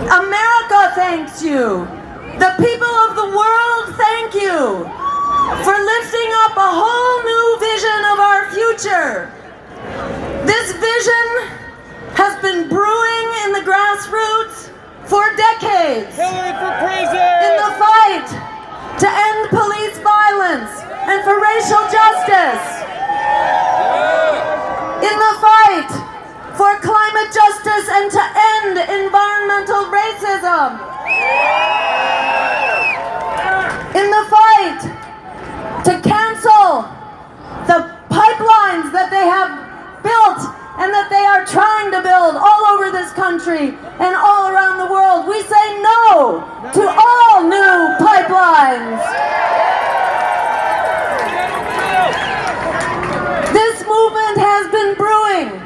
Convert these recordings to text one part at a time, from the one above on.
America thanks you. The people of the world thank you for lifting up a whole new vision of our future. This vision has been brewing in the grassroots for decades. Hillary for president! In the fight to end police violence and for racial justice. In the fight for climate justice and to end environmental racism. In the fight to cancel the pipelines that they have built and that they are trying to build all over this country and all around the world. We say no to all new pipelines. This movement has been brewing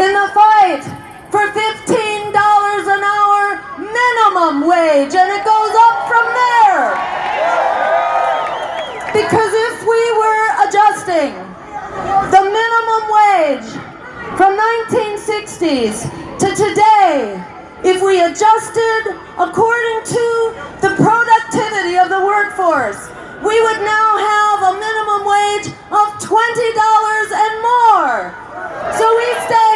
in the fight for $15 an hour minimum wage, and it goes up from there. Because if we were adjusting the minimum wage from 1960s to today, if we adjusted according to the productivity of the workforce, we would now have a minimum wage of $20 and more. So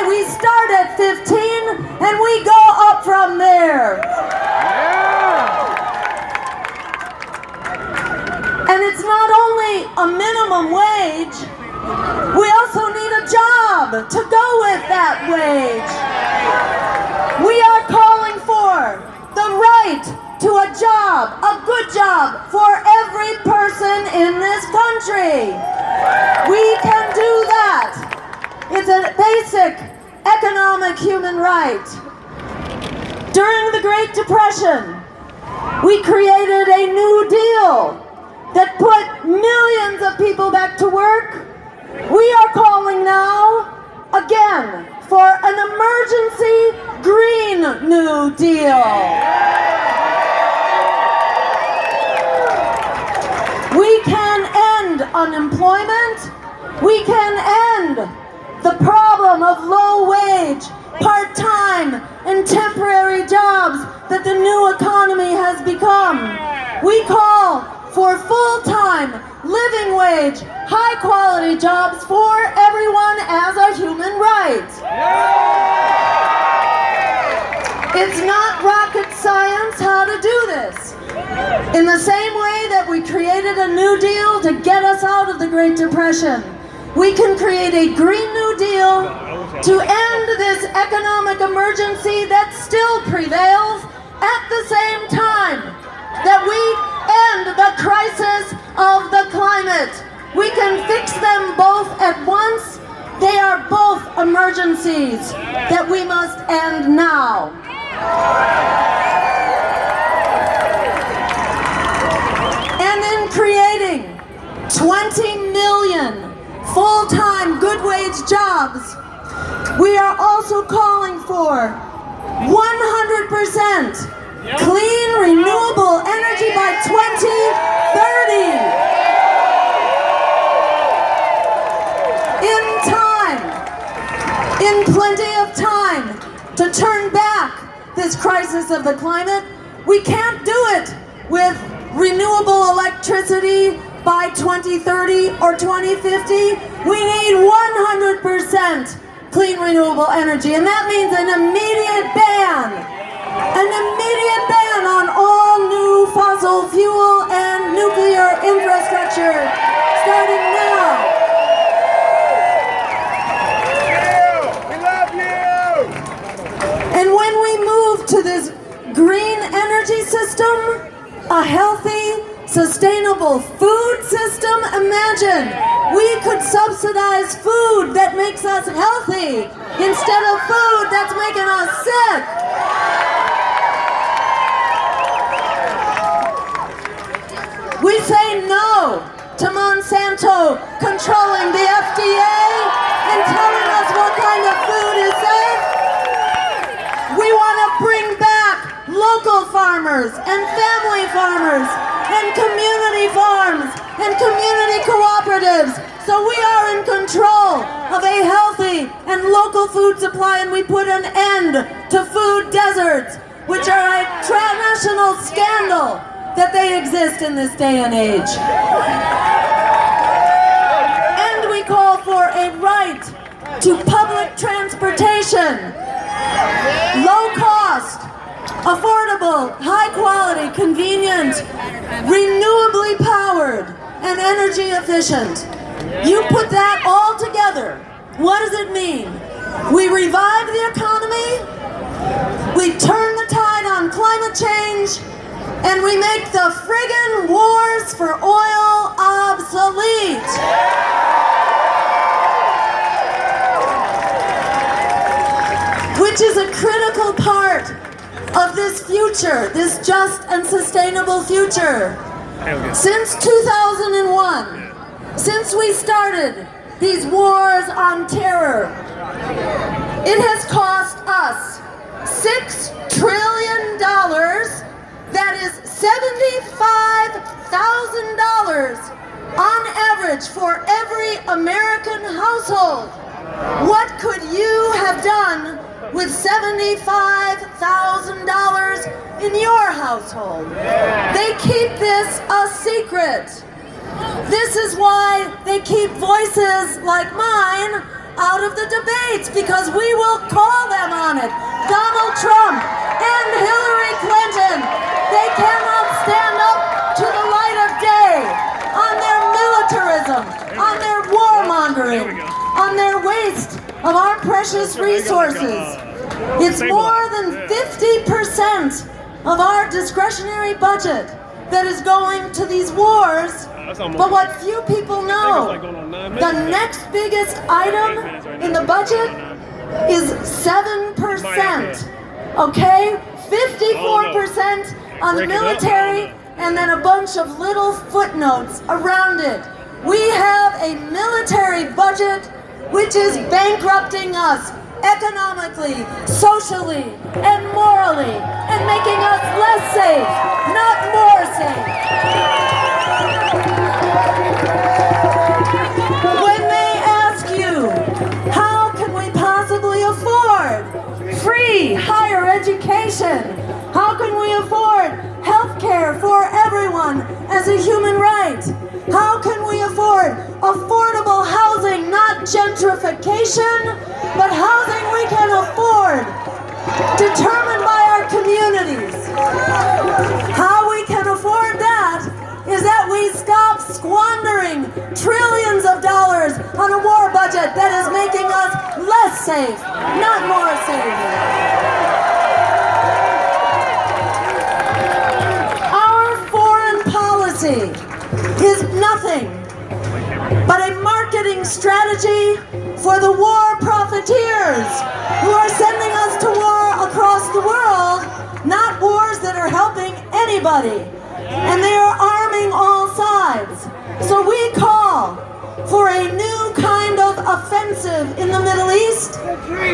we start at 15 and we go up from there. And it's not only a minimum wage, we also need a job to go with that wage. We are calling for the right to a job, a good job for every person in this country. We can do that. It's a basic economic human right. During the Great Depression, we created a New Deal that put millions of people back to work. We are calling now, again, for an emergency Green New Deal. We can end unemployment. We can end the problem of low-wage, part-time, and temporary jobs that the new economy has become. We call for full-time, living wage, high-quality jobs for everyone as a human right. It's not rocket science how to do this. In the same way that we created a New Deal to get us out of the Great Depression, we can create a Green New Deal to end this economic emergency that still prevails at the same time that we end the crisis of the climate. We can fix them both at once. They are both emergencies that we must end now. And in creating 20 million full-time good wage jobs, we are also calling for 100% clean, renewable energy by 2030. In plenty of time to turn back this crisis of the climate. We can't do it with renewable electricity by 2030 or 2050. We need 100% clean renewable energy, and that means an immediate ban on all new fossil fuel and nuclear infrastructure starting now. We love you! And when we move to this green energy system, a healthy, sustainable food system, imagine we could subsidize food that makes us healthy instead of food that's making us sick. We say no to Monsanto controlling the FDA and telling us what kind of food is safe. We want to bring back local farmers and family farmers and community farms and community cooperatives, so we are in control of a healthy and local food supply, and we put an end to food deserts. which are a transnational scandal that they exist in this day and age. And we call for a right to public transportation, low cost, affordable, high quality, convenient, renewably powered, and energy efficient. You put that all together, what does it mean? We revive the economy, we turn the tide on climate change, and we make the friggin' wars for oil obsolete. Which is a critical part of this future, this just and sustainable future. Since 2001, since we started these wars on terror, it has cost us $6 trillion, that is $75,000 on average for every American household. What could you have done with $75,000 in your household? They keep this a secret. This is why they keep voices like mine out of the debates, because we will call them on it. Donald Trump and Hillary Clinton, they cannot stand up to the light of day on their militarism, on their warmongering, on their waste of our precious resources. It's more than 50% of our discretionary budget that is going to these wars. But what few people know, the next biggest item in the budget is 7%, okay? 54% on the military, and then a bunch of little footnotes around it. We have a military budget which is bankrupting us economically, socially, and morally, and making us less safe, not more safe. When they ask you, how can we possibly afford free higher education? How can we afford health care for everyone as a human right? How can we afford affordable housing, not gentrification, but housing we can afford, determined by our communities? How we can afford that is that we stop squandering trillions of dollars on a war budget that is making us less safe, not more safe. Our foreign policy is nothing but a marketing strategy for the war profiteers who are sending us to war across the world, not wars that are helping anybody. And they are arming all sides. So we call for a new kind of offensive in the Middle East.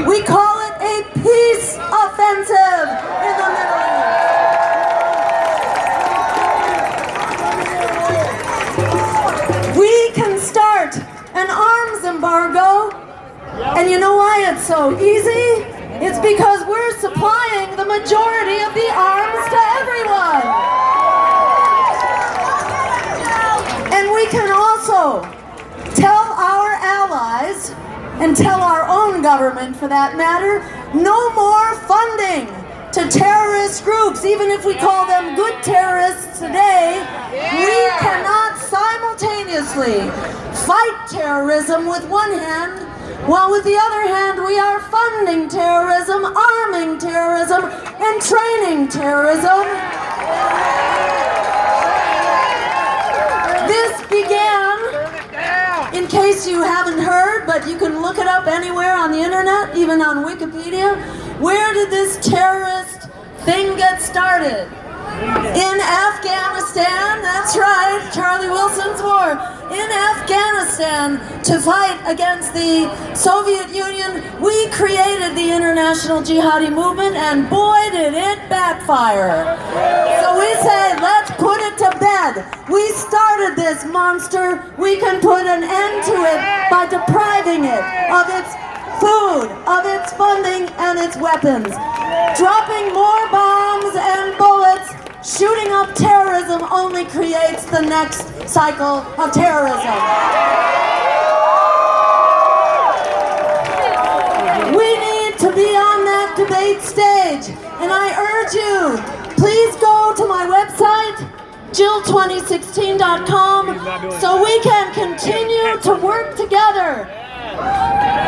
We call it a peace offensive in the Middle East. We can start an arms embargo, and you know why it's so easy? It's because we're supplying the majority of the arms to everyone. And we can also tell our allies, and tell our own government for that matter, no more funding to terrorist groups. Even if we call them good terrorists today, we cannot simultaneously fight terrorism with one hand, while with the other hand we are funding terrorism, arming terrorism, and training terrorism. This began, in case you haven't heard, but you can look it up anywhere on the internet, even on Wikipedia. Where did this terrorist thing get started? In Afghanistan, that's right, Charlie Wilson's war. In Afghanistan, to fight against the Soviet Union, we created the international jihadi movement, and boy did it backfire. So we said, let's put it to bed. We started this monster. We can put an end to it by depriving it of its food, of its funding, and its weapons. Dropping more bombs shooting up terrorism only creates the next cycle of terrorism. We need to be on that debate stage, and I urge you, please go to my website, jill2016.com, so we can continue to work together.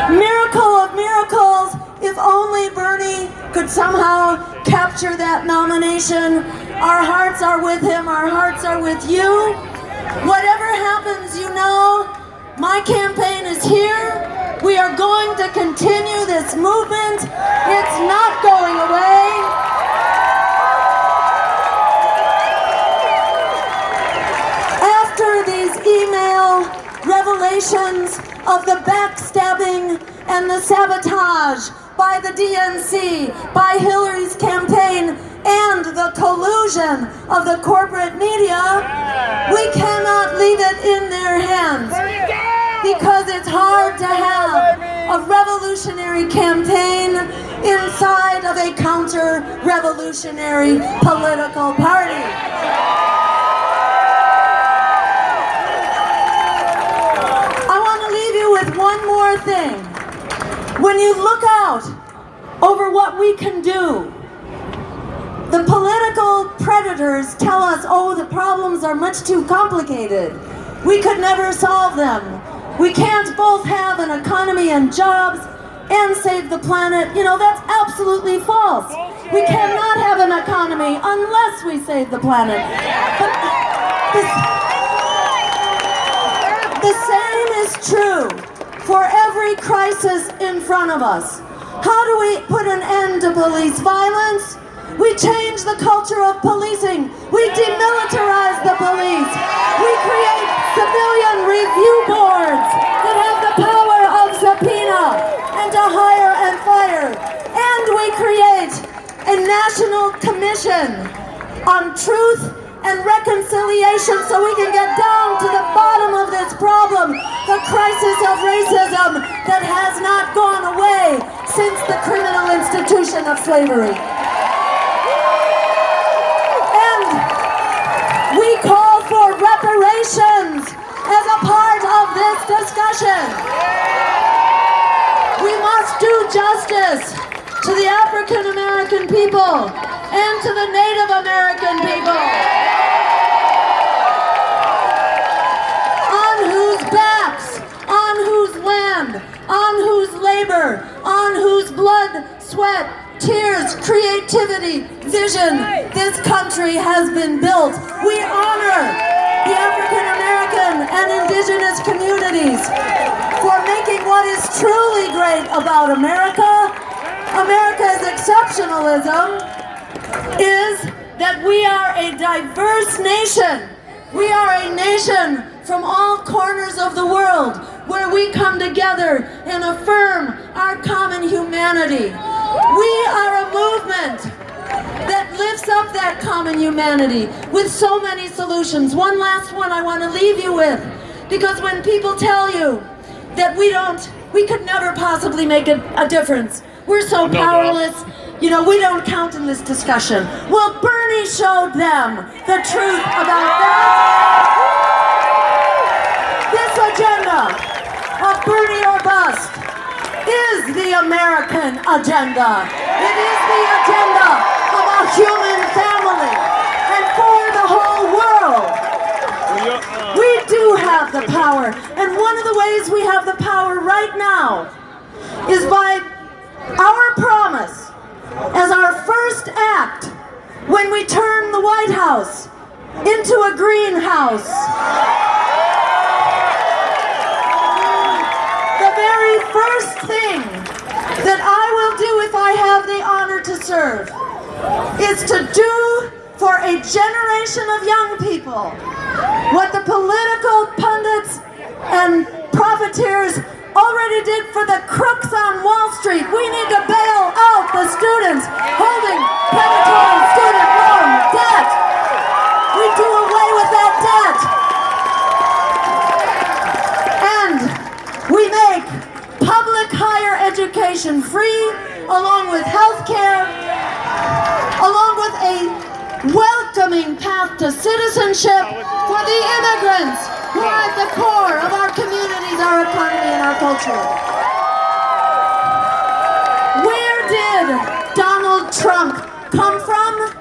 Miracle of miracles, if only Bernie could somehow capture that nomination. Our hearts are with him, our hearts are with you. Whatever happens, you know, my campaign is here. We are going to continue this movement. It's not going away. After these email revelations of the backstabbing and the sabotage by the DNC, by Hillary's campaign, and the collusion of the corporate media, we cannot leave it in their hands, because it's hard to have a revolutionary campaign inside of a counter-revolutionary political party. I want to leave you with one more thing. When you look out over what we can do, the political predators tell us, oh, the problems are much too complicated. We could never solve them. We can't both have an economy and jobs and save the planet. You know, that's absolutely false. We cannot have an economy unless we save the planet. But the same is true for every crisis in front of us. How do we put an end to police violence? We change the culture of policing. We demilitarize the police. We create civilian review boards that have the power of subpoena and to hire and fire. And we create a national commission on truth and reconciliation so we can get down to the bottom of this problem, the crisis of racism that has not gone away since the criminal institution of slavery. We call for reparations as a part of this discussion. We must do justice to the African American people and to the Native American people, on whose backs, on whose land, on whose labor, on whose blood, sweat, tears, creativity, vision, this country has been built. We honor the African American and indigenous communities for making what is truly great about America. America's exceptionalism is that we are a diverse nation. We are a nation from all corners of the world where we come together and affirm our common humanity. We are a movement that lifts up that common humanity with so many solutions. One last one I want to leave you with, because when people tell you that we could never possibly make a difference, we're so powerless, you know, we don't count in this discussion. Well, Bernie showed them the truth about that. This agenda of Bernie or bust is the American agenda. It is the agenda of a human family and for the whole world. We do have the power, and one of the ways we have the power right now is by our promise as our first act when we turn the White House into a greenhouse. The very first thing that I will do if I have the honor to serve is to do for a generation of young people what the political pundits and profiteers already did for the crooks on Wall Street. We need to bail out the students holding predatory student loan debt. We do away with that debt. And we make public higher education free, along with health care, along with a welcoming path to citizenship for the immigrants who are at the core of our communities, our economy, and our culture. Where did Donald Trump come from?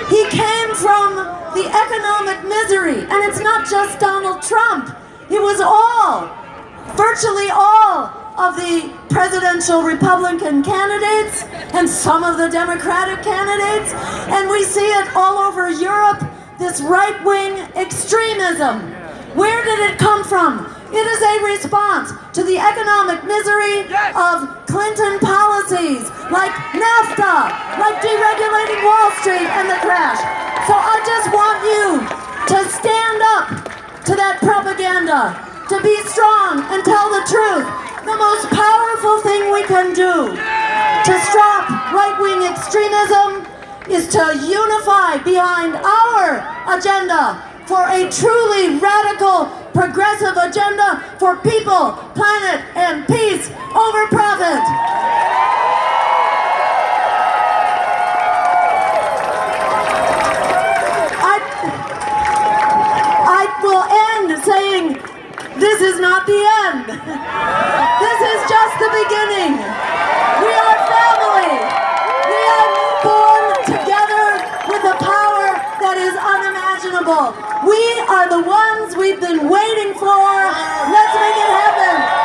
He came from the economic misery, and it's not just Donald Trump. It was virtually all of the presidential Republican candidates and some of the Democratic candidates, and we see it all over Europe, this right-wing extremism. Where did it come from? It is a response to the economic misery of Clinton policies like NAFTA, like deregulating Wall Street and the crash. So I just want you to stand up to that propaganda, to be strong and tell the truth. The most powerful thing we can do to stop right-wing extremism is to unify behind our agenda for a truly radical, progressive agenda for people, planet, and peace over profit. I will end saying this is not the end. This is just the beginning. We are family. We are born together with a power that is unimaginable. We are the ones we've been waiting for. Let's make it happen.